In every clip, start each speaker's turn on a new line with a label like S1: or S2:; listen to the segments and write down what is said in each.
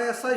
S1: ISI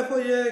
S1: FOA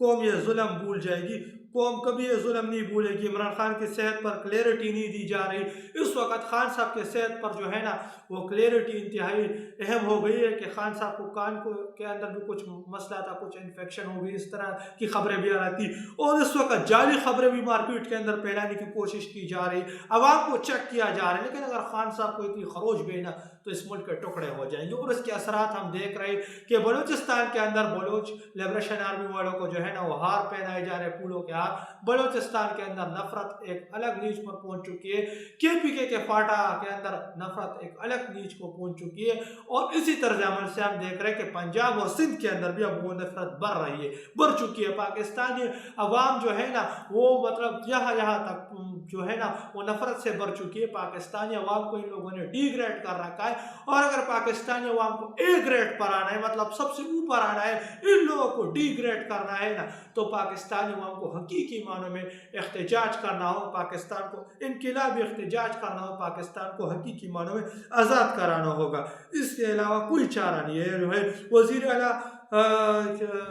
S1: قوم یہ ظلم بھول جائے گی، قوم کبھی یہ ظلم نہیں بھولے گی۔ عمران خان کی صحت پر کلیئرٹی نہیں دی جا رہی، اس وقت خان صاحب کے صحت پر جو ہے نا وہ کلیئرٹی انتہائی اہم ہو گئی ہے کہ خان صاحب کو کان کے اندر بھی کچھ مسئلہ تھا، کچھ انفیکشن ہو گئی، اس طرح کی خبریں بھی آ رہی تھی، اور اس وقت جعلی خبریں بھی مارکیٹ کے اندر پھیلانے کی کوشش کی جا رہی، عوام کو چیک کیا جا رہا ہے۔ لیکن اگر خان صاحب کو اتنی خروش بھی نا تو اس ملک کے ٹکڑے ہو جائیں گے، اور اس کے اثرات ہم دیکھ رہے ہیں کہ بلوچستان کے اندر بلوچ لبریشن آرمی والوں کو جو ہے نا وہ ہار پہنائے جا رہے، پھولوں کے ہار۔ بلوچستان کے اندر نفرت ایک الگ نیچ پر پہنچ چکی ہے، KPK کے فاٹا کے اندر نفرت ایک الگ نیچ کو پہنچ چکی ہے، اور اسی طرز عمل سے ہم دیکھ رہے ہیں کہ پنجاب اور سندھ کے اندر بھی اب وہ نفرت بڑھ رہی ہے، بڑھ چکی ہے۔ پاکستانی عوام جو ہے نا وہ مطلب یہاں تک جو ہے نا وہ نفرت سے بڑھ چکی ہے۔ پاکستانی عوام کو ان لوگوں نے ڈی گریڈ کر رکھا ہے، اور اگر پاکستانی عوام کو A گریڈ پر آنا ہے، مطلب سب سے اوپر آنا ہے، ان لوگوں کو ڈی گریڈ کرنا ہے نا، تو پاکستانی عوام کو حقیقی معنوں میں احتجاج کرنا ہو، پاکستان کو انقلابی احتجاج کرنا ہو، پاکستان کو حقیقی معنوں میں آزاد کرانا ہوگا۔ اس کے علاوہ کوئی چارہ نہیں ہے۔ جو ہے وزیر اعلیٰ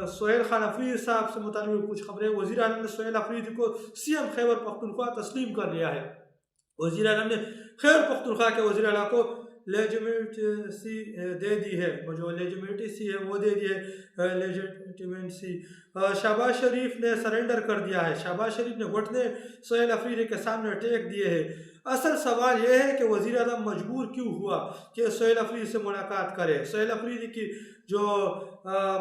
S1: سہیل خان افریدی صاحب سے متعلق کچھ خبریں، وزیر اعظم نے سہیل افریدی کو CM خیبر پختونخوا تسلیم کر لیا ہے۔ وزیر اعظم نے خیبر پختونخوا کے وزیر اعلیٰ کو لیجیمیٹسی دے دی ہے، جو لیجیمیٹسی ہے وہ دے دی ہے، لیجیمیٹسی۔ شہباز شریف نے سرنڈر کر دیا ہے، شہباز شریف نے گھٹنے سہیل افریدی کے سامنے ٹیک دیے ہیں۔ اصل سوال یہ ہے کہ وزیر اعظم مجبور کیوں ہوا کہ سہیل افریدی سے ملاقات کرے؟ سہیل افریدی کی جو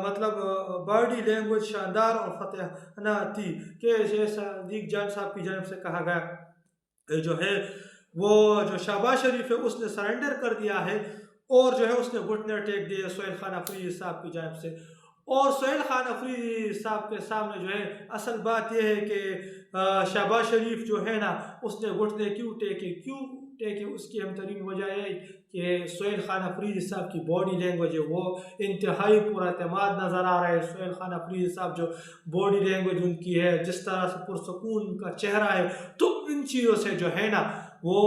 S1: مطلب باڈی لینگویج شاندار اور فتحانہ تھی کہ جیسا صادق جان صاحب کی جانب سے کہا گیا جو ہے وہ جو شہباز شریف ہے اس نے سرنڈر کر دیا ہے، اور جو ہے اس نے گھٹنے ٹیک دیے سہیل خان افریدی صاحب کی جانب سے۔ اور سہیل خان افریدی صاحب کے سامنے جو ہے اصل بات یہ ہے کہ شہباز شریف جو ہے نا اس نے گھٹنے کیوں ٹیکے، اس کی اہم ترین وجہ ہے کہ سہیل خان افریدی صاحب کی باڈی لینگویج ہے وہ انتہائی پر اعتماد نظر آ رہا ہے۔ سہیل خان افریدی صاحب جو باڈی لینگویج ان کی ہے، جس طرح سے پرسکون کا چہرہ ہے، تو ان چیزوں سے جو ہے نا وہ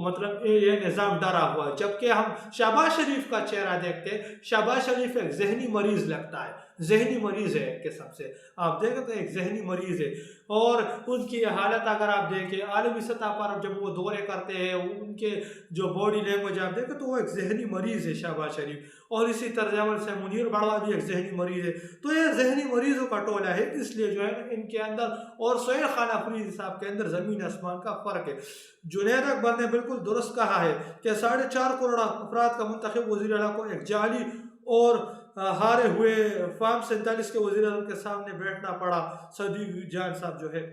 S1: مطلب یہ نظام ڈرا ہوا ہے۔ جبکہ ہم شہباز شریف کا چہرہ دیکھتے، شہباز شریف ایک ذہنی مریض لگتا ہے، ذہنی مریض ہے ایک قسم سے، آپ دیکھیں تو ایک ذہنی مریض ہے، اور ان کی حالت اگر آپ دیکھیں عالمی سطح پر جب وہ دورے کرتے ہیں، ان کے جو باڈی لینگویج آپ دیکھیں تو وہ ایک ذہنی مریض ہے شہباز شریف، اور اسی طرز عمل سے منیر بڑوا بھی ایک ذہنی مریض ہے۔ تو یہ ذہنی مریضوں کا ٹولہ ہے، اس لیے جو ہے ان کے اندر اور سہیل خان افریدی صاحب کے اندر زمین آسمان کا فرق ہے۔ جنید اکبر نے بالکل درست کہا ہے کہ 4.5 کروڑ افراد کا منتخب وزیر اعلیٰ کو ایک جعلی اور ہارے ہوئے فارم 47 کے وزیر اعظم کے سامنے بیٹھنا پڑا۔ صدیق جان صاحب جو ہے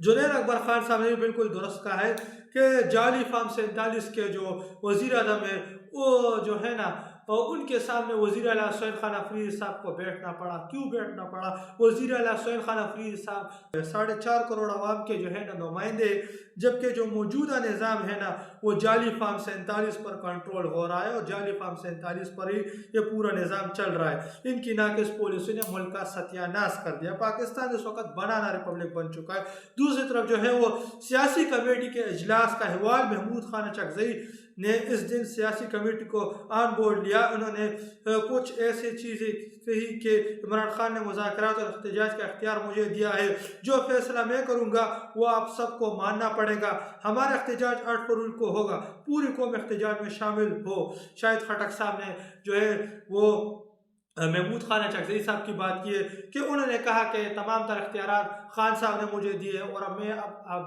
S1: جنید اکبر خان صاحب نے بالکل درست کہا ہے کہ جعلی فارم 47 کے جو وزیر اعظم ہے وہ جو ہے نا ان کے سامنے وزیر اعلیٰ سہیل خان افریدی صاحب کو بیٹھنا پڑا۔ کیوں بیٹھنا پڑا؟ وزیر اعلیٰ سہیل خان افریدی صاحب 4.5 کروڑ عوام کے جو ہے نا نمائندے، جبکہ جو موجودہ نظام ہے نا وہ جعلی فارم 47 پر کنٹرول ہو رہا ہے، اور جعلی فارم 47 پر ہی یہ پورا نظام چل رہا ہے۔ ان کی ناقص پالیسی نے ملک کا ستیہ ناش کر دیا۔ پاکستان اس وقت بنانا ریپبلک بن چکا ہے۔ دوسری طرف جو ہے وہ سیاسی کمیٹی کے اجلاس کا احوال محمود خان چکزئی نے اس دن سیاسی کمیٹی کو آن بورڈ لیا۔ انہوں نے کچھ ایسی چیزیں کہی کہ عمران خان نے مذاکرات اور احتجاج کا اختیار مجھے دیا ہے، جو فیصلہ میں کروں گا وہ آپ سب کو ماننا پڑے گا۔ ہمارا احتجاج 8 فروری کو ہوگا، پوری قوم احتجاج میں شامل ہو۔ شاہد خٹک صاحب نے جو ہے وہ محمود خان چکزئی صاحب کی بات کی ہے کہ انہوں نے کہا کہ تمام تر اختیارات خان صاحب نے مجھے دیے، اور اب میں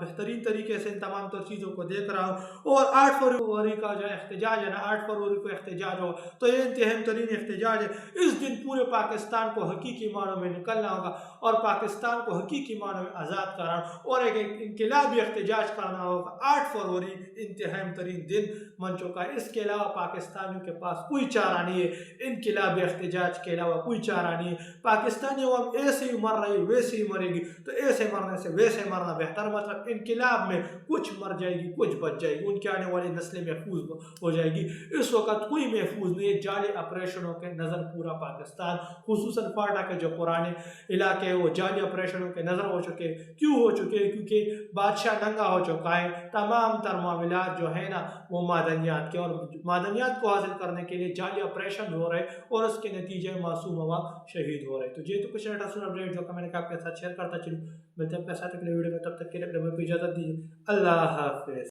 S1: بہترین طریقے سے ان تمام تر چیزوں کو دیکھ رہا ہوں، اور 8 فروری کا جو احتجاج ہے نا، 8 فروری کو احتجاج ہو تو یہ انتہائی ترین احتجاج ہے۔ اس دن پورے پاکستان کو حقیقی معنوں میں نکلنا ہوگا، اور پاکستان کو حقیقی معنوں میں آزاد کرانا اور ایک انقلابی احتجاج کرنا ہوگا۔ 8 فروری انتہائی ترین دن بن چکا ہے۔ اس کے علاوہ پاکستانیوں کے پاس کوئی چارہ نہیں ہے، انقلابی احتجاج کے علاوہ کوئی چارہ نہیں ہے۔ پاکستانی عوام ایسے ہی مر رہی ویسے ہی مرے گی، تو ایسے مرنے سے ویسے مرنا بہتر، مطلب انقلاب میں کچھ مر جائے گی کچھ بچ جائے گی، ان کی آنے والی نسلیں محفوظ ہو جائے گی۔ اس وقت کوئی محفوظ نہیں ہے، جعلی آپریشنوں کے نظر پورا پاکستان، خصوصاً فاٹا کے جو پرانے علاقے ہیں وہ جعلی آپریشنوں کے نظر ہو چکے۔ کیوں ہو چکے؟ کیونکہ بادشاہ ننگا ہو چکا ہے۔ تمام تر معاملات جو ہے نا وہ معدنیات کے، اور معدنیات کو حاصل کرنے کے لیے جعلی آپریشن ہو رہے، اور اس کے نتیجے جو معصوم عوام شہید ہو رہے ہیں. تو یہ تو کچھ اپڈیٹ جو کہ میں نے آپ کے ساتھ شیئر کرتا چلوں. ملتے ہیں آپ کے ساتھ اگلے ویڈیو میں, تب تک کے لیے اپنے کو اجازت دیجیے. اللہ حافظ.